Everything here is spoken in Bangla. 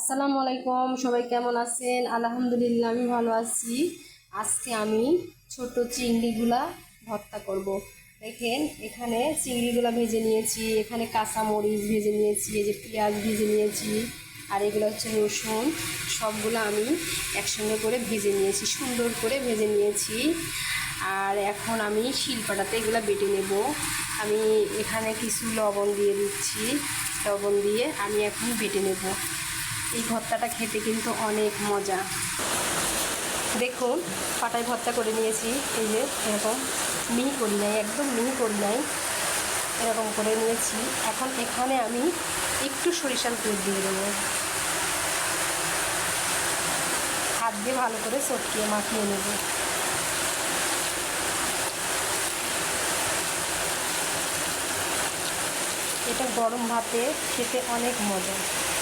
আসসালামু আলাইকুম, সবাই কেমন আছেন? আলহামদুলিল্লাহ, আমি ভালো আছি। আজকে আমি ছোট চিংড়িগুলা ভর্তা করব। দেখেন, এখানে চিংড়িগুলা ভেজে নিয়েছি, এখানে কাঁচা মরিচ ভেজে নিয়েছি, এই যে পেঁয়াজ ভেজে নিয়েছি, আর এগুলো হচ্ছে রসুন। সবগুলো আমি একসঙ্গে করে ভেজে নিয়েছি, সুন্দর করে ভেজে নিয়েছি। আর এখন আমি শিলপাটাতে এগুলো বেটে নেব। আমি এখানে কিছু লবণ দিয়ে দিচ্ছি, লবণ দিয়ে আমি এখন বেটে নেব। এই ভর্তাটা খেতে কিন্তু অনেক মজা। দেখুন, পাটায় ভর্তা করে নিয়েছি। এই যে এরকম মিহি করি নাই, একদম মিহি করি নাই, এরকম করে নিয়েছি। এখন এখানে আমি একটু সরিষার তেল দিয়ে দেবো, হাত দিয়ে ভালো করে চটকিয়ে মাখিয়ে নেব। এটা গরম ভাতে খেতে অনেক মজা।